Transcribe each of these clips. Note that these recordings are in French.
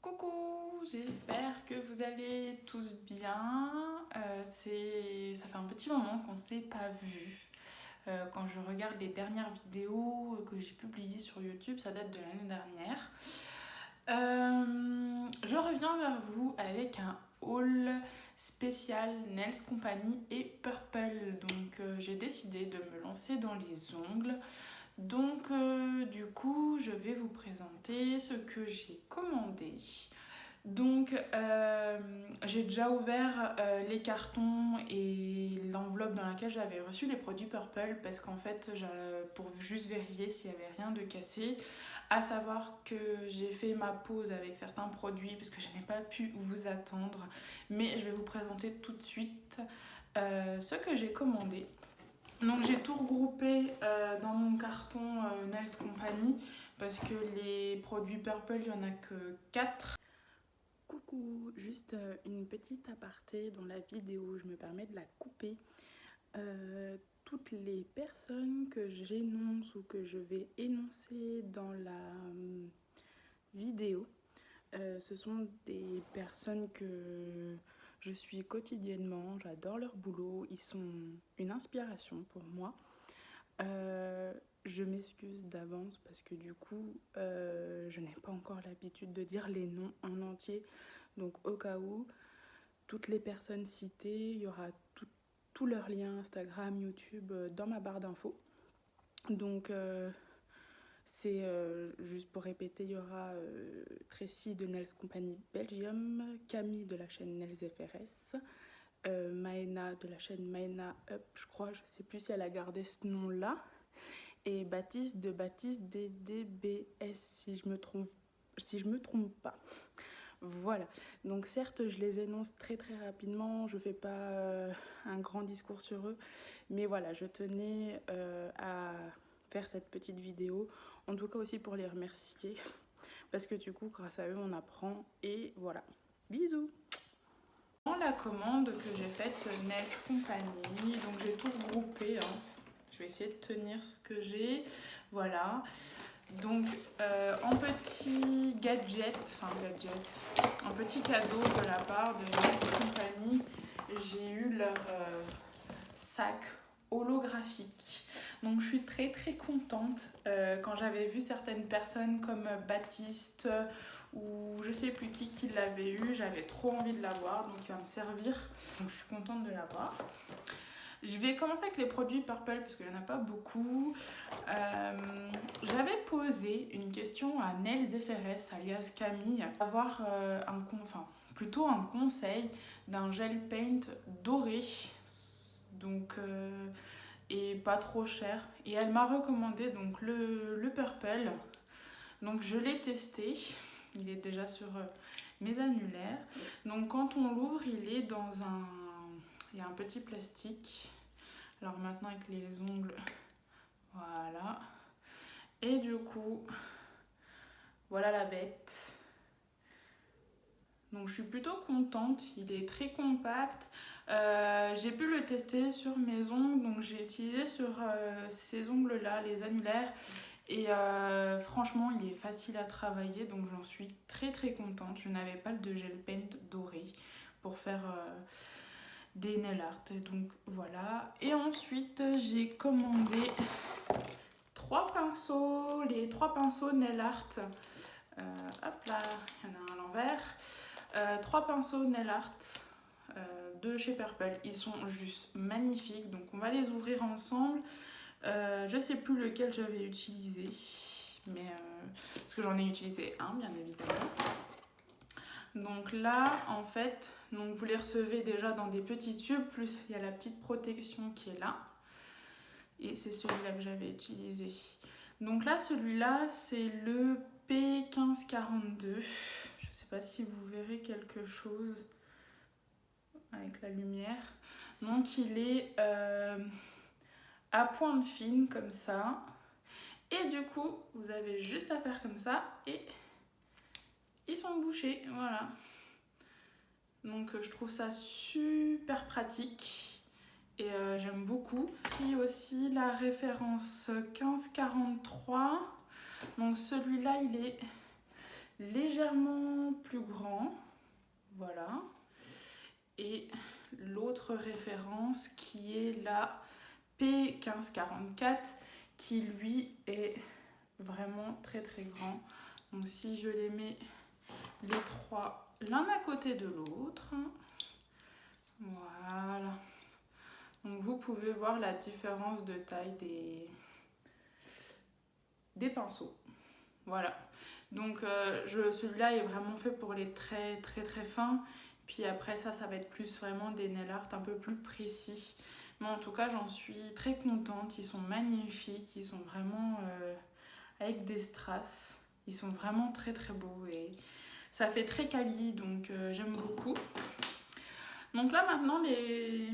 Coucou, j'espère que vous allez tous bien. Ça fait un petit moment qu'on ne s'est pas vu. Quand je regarde les dernières vidéos que j'ai publiées sur YouTube, ça date de l'année dernière. Je reviens vers vous avec un haul spécial Nails Company et Purple. Donc j'ai décidé de me lancer dans les ongles. Donc du coup, je vais vous présenter ce que j'ai commandé. Donc j'ai déjà ouvert les cartons et l'enveloppe dans laquelle j'avais reçu les produits Purple parce qu'en fait, pour juste vérifier s'il n'y avait rien de cassé, à savoir que j'ai fait ma pause avec certains produits parce que je n'ai pas pu vous attendre, mais je vais vous présenter tout de suite ce que j'ai commandé. Donc j'ai tout regroupé dans mon carton Nails Company parce que les produits Purple, il n'y en a que 4. Coucou, juste une petite aparté dans la vidéo, je me permets de la couper. Toutes les personnes que j'énonce ou que je vais énoncer dans la vidéo, ce sont des personnes que je suis quotidiennement, j'adore leur boulot, ils sont une inspiration pour moi. Je m'excuse d'avance parce que du coup, je n'ai pas encore l'habitude de dire les noms en entier. Donc au cas où, toutes les personnes citées, il y aura tous leurs liens Instagram, YouTube dans ma barre d'infos. Donc c'est juste pour répéter, il y aura Tracy de Nails Company Belgium, Camille de la chaîne Nails FRS, Maëna de la chaîne Maëna Up, je crois, je sais plus si elle a gardé ce nom-là, et Baptiste de Baptiste DDBS si je me trompe pas. Voilà, donc certes je les énonce très rapidement, je fais pas un grand discours sur eux, mais voilà, je tenais à faire cette petite vidéo, en tout cas aussi pour les remercier, parce que du coup grâce à eux on apprend, et voilà, bisous. Dans la commande que j'ai faite Nails Company, donc j'ai tout regroupé, hein. Je vais essayer de tenir ce que j'ai, voilà. Donc en petit un petit cadeau de la part de Nails Company, j'ai eu leur sac holographique. Donc je suis très contente. Quand j'avais vu certaines personnes comme Baptiste ou je sais plus qui l'avait eu, j'avais trop envie de l'avoir, donc il va me servir. Donc je suis contente de l'avoir. Je vais commencer avec les produits Purple parce qu'il n'y en a pas beaucoup. J'avais posé une question à Nails FRS alias Camille, avoir plutôt un conseil d'un gel paint doré, donc et pas trop cher. Et elle m'a recommandé donc le Purple. Donc je l'ai testé. Il est déjà sur mes annulaires. Donc quand on l'ouvre, il y a un petit plastique. Alors maintenant avec les ongles, voilà. Et du coup, voilà la bête. Donc je suis plutôt contente, il est très compact. J'ai pu le tester sur mes ongles, donc j'ai utilisé sur ces ongles-là, les annulaires. Et franchement, il est facile à travailler, donc j'en suis très contente. Je n'avais pas de gel paint doré pour faire des nail art, donc voilà. Et ensuite, j'ai commandé les trois pinceaux nail art. Hop là, il y en a un à l'envers. 3 pinceaux nail art de chez Purple. Ils sont juste magnifiques, donc on va les ouvrir ensemble. Je sais plus lequel j'avais utilisé, mais parce que j'en ai utilisé un bien évidemment. Donc là en fait, donc vous les recevez déjà dans des petits tubes, plus il y a la petite protection qui est là, et c'est celui-là que j'avais utilisé. Donc là celui-là c'est le P1542, je sais pas si vous verrez quelque chose avec la lumière. Donc il est à pointe fine comme ça, et du coup vous avez juste à faire comme ça et ils sont bouchés, voilà. Donc je trouve ça super pratique et j'aime beaucoup. J'ai pris aussi la référence 1543, donc celui-là il est légèrement plus grand, voilà. Et l'autre référence qui est la P1544 qui lui est vraiment très très grand. Donc si je les mets les trois l'un à côté de l'autre, voilà. Donc vous pouvez voir la différence de taille des pinceaux. Voilà. Donc celui-là est vraiment fait pour les traits très très fins. Puis après ça va être plus vraiment des nail art un peu plus précis. Mais en tout cas, j'en suis très contente. Ils sont magnifiques. Ils sont vraiment avec des strass. Ils sont vraiment très très beaux. Et ça fait très quali, donc j'aime beaucoup. Donc là, maintenant, les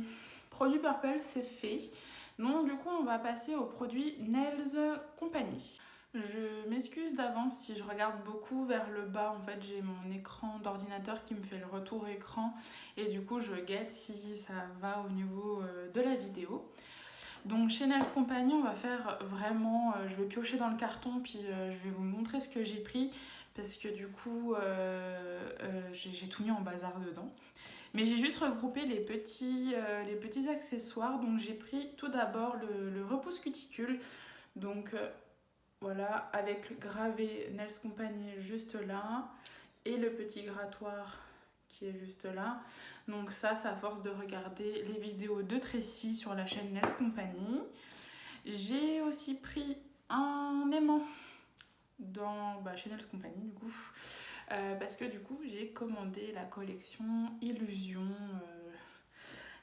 produits Purple, c'est fait. Donc du coup, on va passer aux produits Nails Company. Je m'excuse d'avance si je regarde beaucoup vers le bas. En fait, j'ai mon écran d'ordinateur qui me fait le retour écran. Et du coup, je guette si ça va au niveau de la vidéo. Donc chez Nails Company, on va faire vraiment... je vais piocher dans le carton, puis je vais vous montrer ce que j'ai pris. Parce que du coup, j'ai tout mis en bazar dedans. Mais j'ai juste regroupé les petits accessoires. Donc j'ai pris tout d'abord le repousse cuticule. Donc voilà, avec le gravé Nails Company juste là. Et le petit grattoir qui est juste là. Donc ça, c'est à force de regarder les vidéos de Tracy sur la chaîne Nails Company. J'ai aussi pris un aimant chez Nails Company du coup. Parce que du coup j'ai commandé la collection Illusion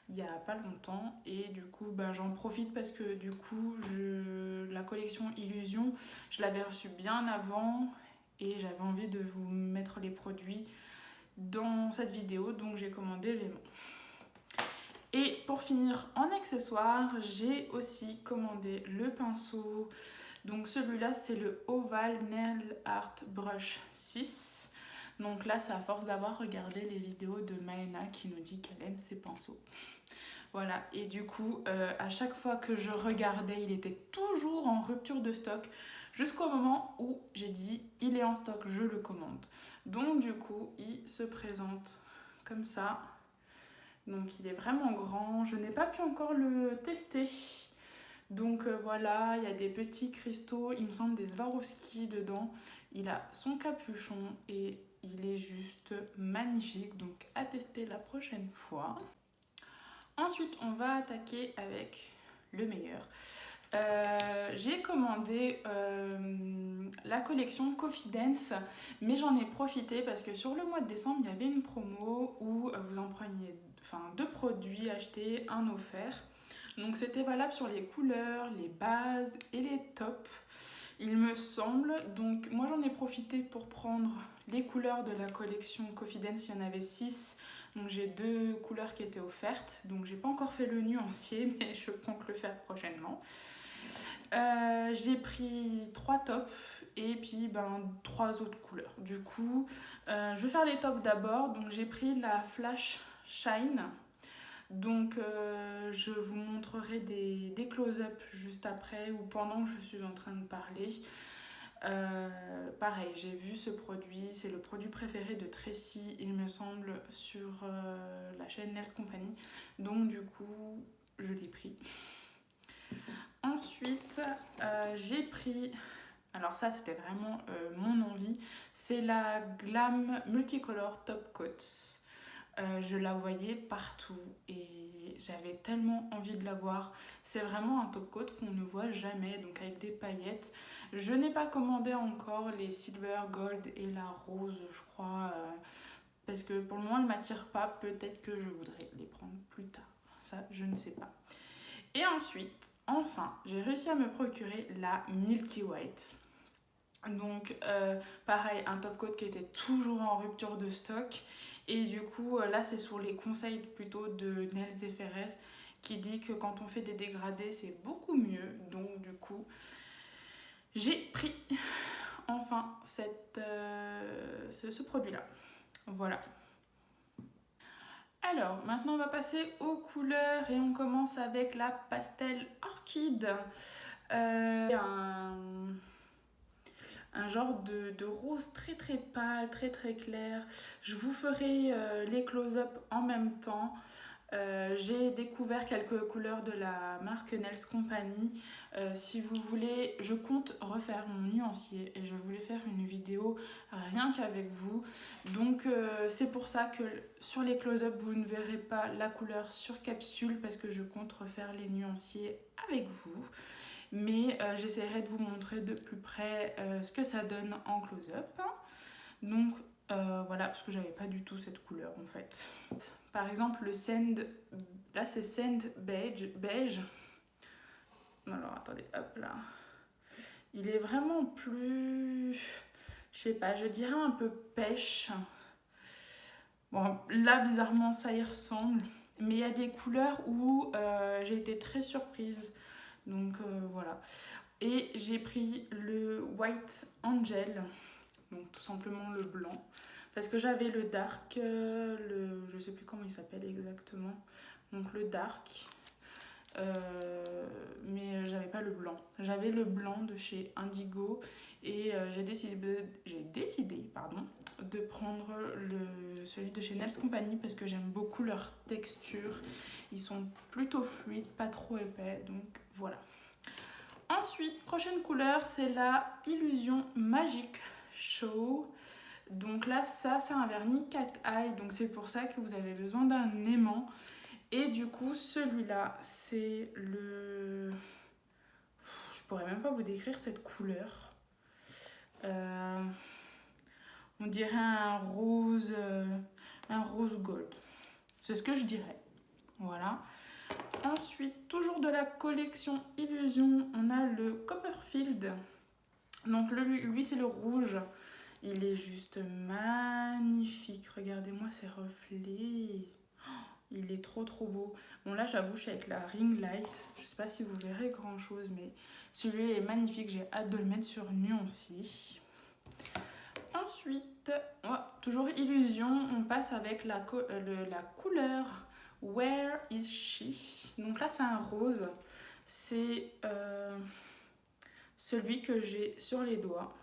il y a pas longtemps et du coup j'en profite parce que du coup la collection Illusion je l'avais reçue bien avant et j'avais envie de vous mettre les produits dans cette vidéo, donc j'ai commandé l'aimant. Et pour finir en accessoire, j'ai aussi commandé le pinceau. Donc celui-là, c'est le Oval Nail Art Brush 6. Donc là, c'est à force d'avoir regardé les vidéos de Maëna qui nous dit qu'elle aime ses pinceaux. Voilà, et du coup, à chaque fois que je regardais, il était toujours en rupture de stock. Jusqu'au moment où j'ai dit, il est en stock, je le commande. Donc du coup, il se présente comme ça. Donc il est vraiment grand. Je n'ai pas pu encore le tester. Donc voilà, il y a des petits cristaux, il me semble des Swarovski dedans. Il a son capuchon et il est juste magnifique. Donc à tester la prochaine fois. Ensuite, on va attaquer avec le meilleur. J'ai commandé la collection Confidence, mais j'en ai profité parce que sur le mois de décembre, il y avait une promo où vous en preniez 2 produits achetés, un offert. Donc c'était valable sur les couleurs, les bases et les tops, il me semble. Donc moi j'en ai profité pour prendre les couleurs de la collection Confidence, il y en avait 6. Donc j'ai 2 couleurs qui étaient offertes. Donc j'ai pas encore fait le nuancier, mais je compte le faire prochainement. J'ai pris 3 tops et puis 3 autres couleurs. Du coup, je vais faire les tops d'abord. Donc j'ai pris la Flash Shine. Donc je vous montrerai des close-up juste après ou pendant que je suis en train de parler. Pareil, j'ai vu ce produit, c'est le produit préféré de Tracy, il me semble, sur la chaîne Nails Company. Donc du coup, je l'ai pris. Ensuite, j'ai pris, alors ça c'était vraiment mon envie, c'est la Glam Multicolor Top Coat. Je la voyais partout et j'avais tellement envie de la voir. C'est vraiment un top coat qu'on ne voit jamais, donc avec des paillettes. Je n'ai pas commandé encore les silver, gold et la rose, je crois, parce que pour le moment, elle ne m'attire pas. Peut-être que je voudrais les prendre plus tard. Ça, je ne sais pas. Et ensuite, enfin, j'ai réussi à me procurer la Milky White. Donc, pareil, un top coat qui était toujours en rupture de stock. Et du coup, là, c'est sur les conseils plutôt de Nails FRS qui dit que quand on fait des dégradés, c'est beaucoup mieux. Donc, du coup, j'ai pris enfin ce produit-là. Voilà. Alors, maintenant, on va passer aux couleurs et on commence avec la Pastel Orchid. un genre de rose très très pâle, très très clair. Je vous ferai les close-up en même temps. J'ai découvert quelques couleurs de la marque Nails Company. Si vous voulez, je compte refaire mon nuancier et je voulais faire une vidéo rien qu'avec vous. Donc c'est pour ça que sur les close-up, vous ne verrez pas la couleur sur capsule parce que je compte refaire les nuanciers avec vous. Mais j'essaierai de vous montrer de plus près ce que ça donne en close-up. Donc voilà, parce que j'avais pas du tout cette couleur en fait. Par exemple, le Sand, là c'est Sand beige. Alors attendez, hop là. Il est vraiment plus, je sais pas, je dirais un peu pêche. Bon, là bizarrement ça y ressemble. Mais il y a des couleurs où j'ai été très surprise. Donc voilà. Et j'ai pris le White Angel. Donc tout simplement le blanc. Parce que j'avais le dark, je sais plus comment il s'appelle exactement. Donc le dark. Mais j'avais pas le blanc. J'avais le blanc de chez Indigo. Et j'ai décidé de prendre celui de chez Nails Company parce que j'aime beaucoup leur texture. Ils sont plutôt fluides, pas trop épais. Donc voilà. Ensuite, prochaine couleur, c'est la Illusion Magic Show. Donc là, ça c'est un vernis cat eye. Donc c'est pour ça que vous avez besoin d'un aimant. Et du coup, celui-là, c'est le... Je pourrais même pas vous décrire cette couleur. On dirait un rose gold. C'est ce que je dirais. Voilà. Ensuite, toujours de la collection Illusion, on a le Copperfield. Donc lui, c'est le rouge. Il est juste magnifique. Regardez-moi ces reflets. Il est trop trop beau. Bon là, j'avoue, je suis avec la ring light. Je sais pas si vous verrez grand chose, mais celui-là est magnifique. J'ai hâte de le mettre sur nuancier. Ensuite, toujours Illusion, on passe avec la couleur Where is She? Donc là, c'est un rose. C'est celui que j'ai sur les doigts.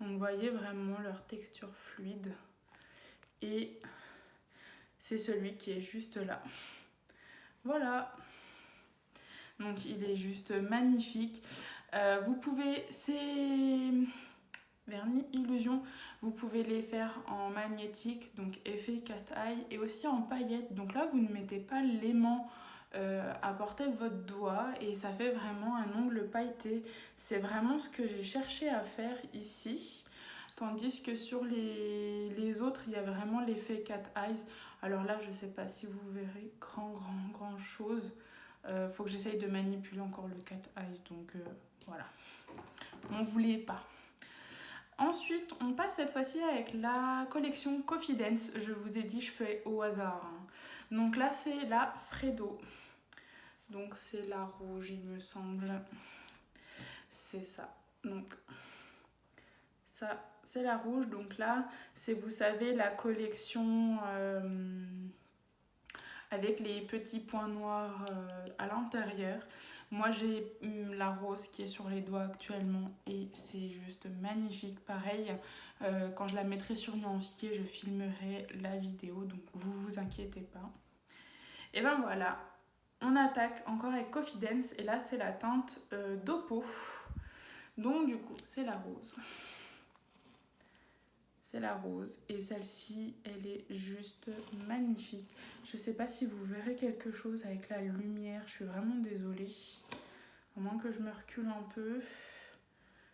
Donc vous voyez vraiment leur texture fluide. Et c'est celui qui est juste là. Voilà. Donc il est juste magnifique. Vous pouvez, ces vernis Illusion, vous pouvez les faire en magnétique, donc effet cat eye, et aussi en paillettes. Donc là, vous ne mettez pas l'aimant à portée de votre doigt et ça fait vraiment un ongle pailleté. C'est vraiment ce que j'ai cherché à faire ici. Tandis que sur les autres, il y a vraiment l'effet cat eyes. Alors là, je ne sais pas si vous verrez grand chose. Faut que j'essaye de manipuler encore le cat eyes. Donc voilà. On ne voulait pas. Ensuite, on passe cette fois-ci avec la collection Confidence. Je vous ai dit, je fais au hasard. Donc là, c'est la Fredo. Donc c'est la rouge, il me semble. C'est ça. Donc ça, c'est la rouge. Donc là, c'est, vous savez, la collection avec les petits points noirs à l'intérieur. Moi, j'ai la rose qui est sur les doigts actuellement et c'est juste magnifique. Pareil, quand je la mettrai sur nuancier, je filmerai la vidéo, donc vous inquiétez pas. Et ben voilà, on attaque encore avec Confidence et là, c'est la teinte d'Oppo. Donc du coup, c'est la rose. C'est la rose et celle-ci, elle est juste magnifique. Je sais pas si vous verrez quelque chose avec la lumière, je suis vraiment désolée. À moins que je me recule un peu.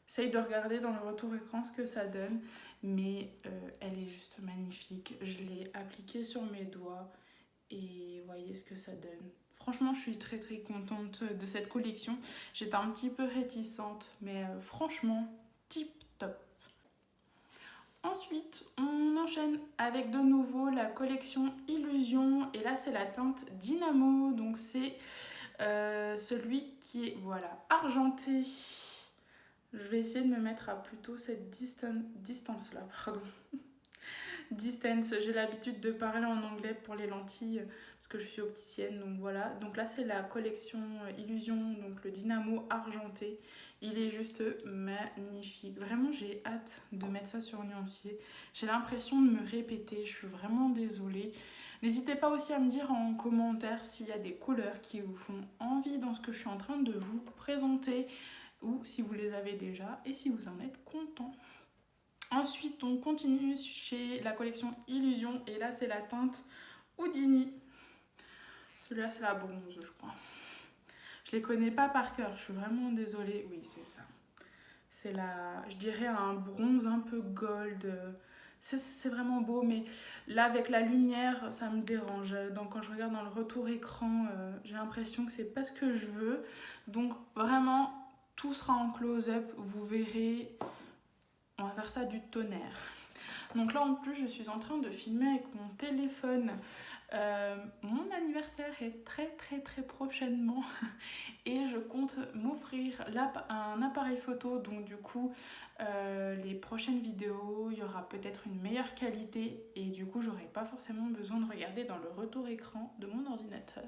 J'essaye de regarder dans le retour écran ce que ça donne, mais elle est juste magnifique. Je l'ai appliquée sur mes doigts et voyez ce que ça donne. Franchement, je suis très très contente de cette collection. J'étais un petit peu réticente, mais franchement, tip top. Ensuite, on enchaîne avec de nouveau la collection Illusion. Et là, c'est la teinte Dynamo. Donc, c'est celui qui est, voilà, argenté. Je vais essayer de me mettre à plutôt cette distance-là, pardon. Distance, j'ai l'habitude de parler en anglais pour les lentilles parce que je suis opticienne, donc voilà. Donc là c'est la collection Illusion, donc le dynamo argenté. Il est juste magnifique. Vraiment j'ai hâte de mettre ça sur nuancier. J'ai l'impression de me répéter, je suis vraiment désolée. N'hésitez pas aussi à me dire en commentaire s'il y a des couleurs qui vous font envie dans ce que je suis en train de vous présenter ou si vous les avez déjà et si vous en êtes content. Ensuite, on continue chez la collection Illusion et là, c'est la teinte Houdini. Celui-là, c'est la bronze, je crois. Je les connais pas par cœur, je suis vraiment désolée. Oui, c'est ça. C'est la, je dirais un bronze un peu gold. C'est vraiment beau, mais là, avec la lumière, ça me dérange. Donc, quand je regarde dans le retour écran, j'ai l'impression que c'est pas ce que je veux. Donc, vraiment, tout sera en close-up. Vous verrez. On va faire ça du tonnerre. Donc là en plus je suis en train de filmer avec mon téléphone. Mon anniversaire est très prochainement et je compte m'offrir un appareil photo. Donc du coup les prochaines vidéos il y aura peut-être une meilleure qualité et du coup j'aurai pas forcément besoin de regarder dans le retour écran de mon ordinateur.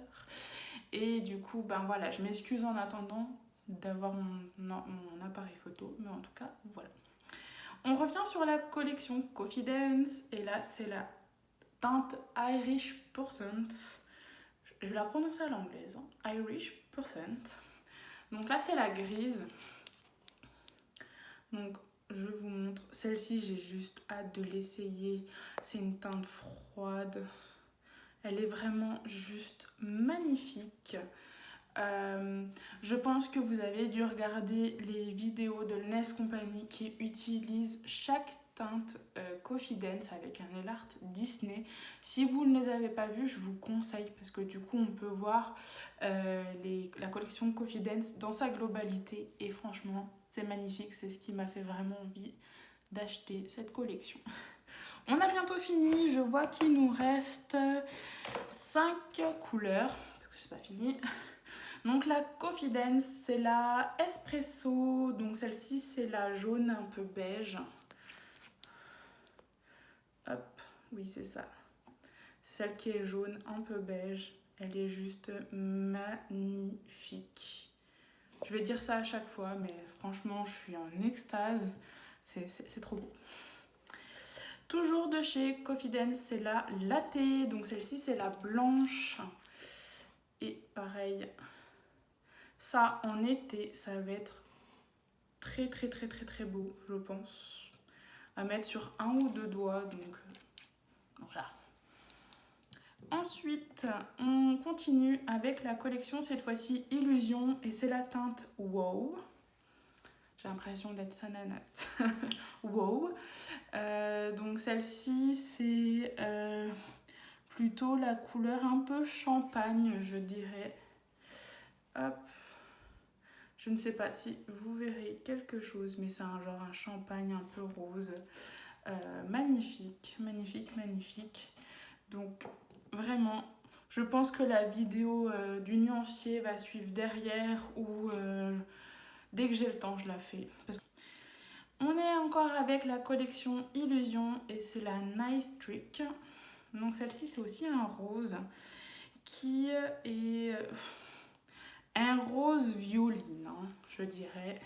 Et du coup ben voilà, je m'excuse en attendant d'avoir mon appareil photo, mais en tout cas voilà. On revient sur la collection Confidence et là c'est la teinte Irish Percent. Je vais la prononcer à l'anglaise, hein. Irish Percent. Donc là c'est la grise. Donc je vous montre. Celle-ci j'ai juste hâte de l'essayer. C'est une teinte froide. Elle est vraiment juste magnifique. Je pense que vous avez dû regarder les vidéos de Nails Company qui utilisent chaque teinte Confidence avec un nail art Disney. Si vous ne les avez pas vus, je vous conseille parce que du coup on peut voir la collection Confidence dans sa globalité et franchement c'est magnifique, c'est ce qui m'a fait vraiment envie d'acheter cette collection. On a bientôt fini, je vois qu'il nous reste 5 couleurs parce que c'est pas fini. Donc la Confidence, c'est la Espresso, donc celle-ci c'est la jaune un peu beige. Hop, oui c'est ça. C'est celle qui est jaune un peu beige, elle est juste magnifique. Je vais dire ça à chaque fois, mais franchement je suis en extase, c'est trop beau. Toujours de chez Confidence, c'est la Latte, donc celle-ci c'est la blanche. Et pareil... Ça, en été, ça va être très beau, je pense. À mettre sur un ou deux doigts, donc voilà. Ensuite, on continue avec la collection, cette fois-ci Illusion, et c'est la teinte Wow. J'ai l'impression d'être Sananas. Wow. Donc celle-ci, c'est plutôt la couleur un peu champagne, je dirais. Hop. Je ne sais pas si vous verrez quelque chose, mais c'est un genre un champagne un peu rose. Magnifique. Donc vraiment, je pense que la vidéo du nuancier va suivre derrière ou dès que j'ai le temps, je la fais. On est encore avec la collection Illusion et c'est la Nice Trick. Donc celle-ci, c'est aussi un rose qui est... un rose violine, hein, je dirais.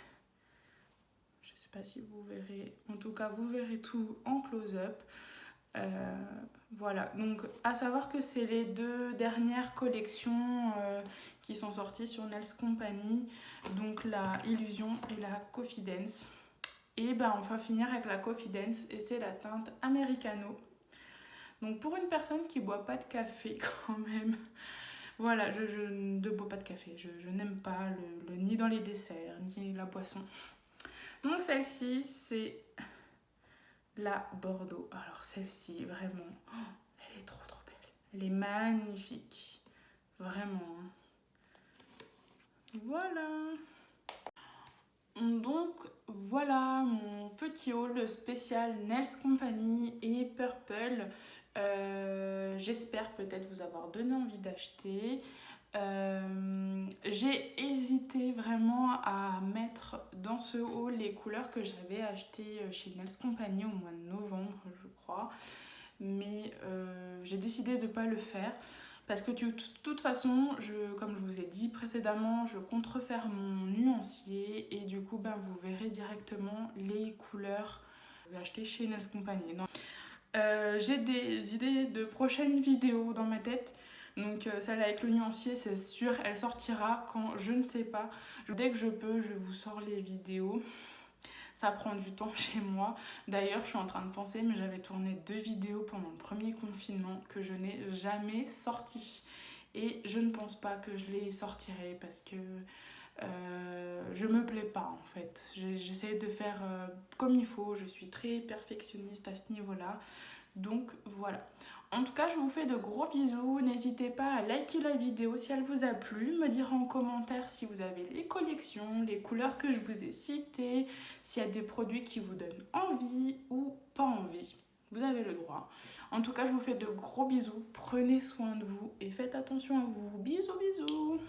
Je ne sais pas si vous verrez. En tout cas, vous verrez tout en close-up. Voilà. Donc, à savoir que c'est les deux dernières collections qui sont sorties sur Nails Company. Donc, la Illusion et la Confidence. Et ben, on va finir avec la Confidence et c'est la teinte Americano. Donc, pour une personne qui ne boit pas de café quand même... Voilà, je ne bois pas de café, je n'aime pas ni dans les desserts, ni la boisson. Donc celle-ci, c'est la Bordeaux. Alors celle-ci, vraiment, elle est trop belle. Elle est magnifique, vraiment. Voilà. Donc voilà mon petit haul spécial Nails Company et Purple. J'espère peut-être vous avoir donné envie d'acheter. J'ai hésité vraiment à mettre dans ce haul les couleurs que j'avais achetées chez Nails Company au mois de novembre, je crois. mais j'ai décidé de ne pas le faire. Parce que de toute façon, comme je vous ai dit précédemment, je compte refaire mon nuancier et du coup, ben, vous verrez directement les couleurs que j'ai achetées chez Nails Company. Donc, j'ai des idées de prochaines vidéos dans ma tête. Donc celle avec le nuancier, c'est sûr, elle sortira quand je ne sais pas. Dès que je peux, je vous sors les vidéos. Ça prend du temps chez moi. D'ailleurs, je suis en train de penser, mais j'avais tourné 2 vidéos pendant le premier confinement que je n'ai jamais sorties. Et je ne pense pas que je les sortirai parce que je me plais pas en fait. J'essaie de faire comme il faut. Je suis très perfectionniste à ce niveau-là. Donc voilà. En tout cas, je vous fais de gros bisous. N'hésitez pas à liker la vidéo si elle vous a plu, me dire en commentaire si vous avez les collections, les couleurs que je vous ai citées, s'il y a des produits qui vous donnent envie ou pas envie. Vous avez le droit. En tout cas, je vous fais de gros bisous. Prenez soin de vous et faites attention à vous. Bisous, bisous.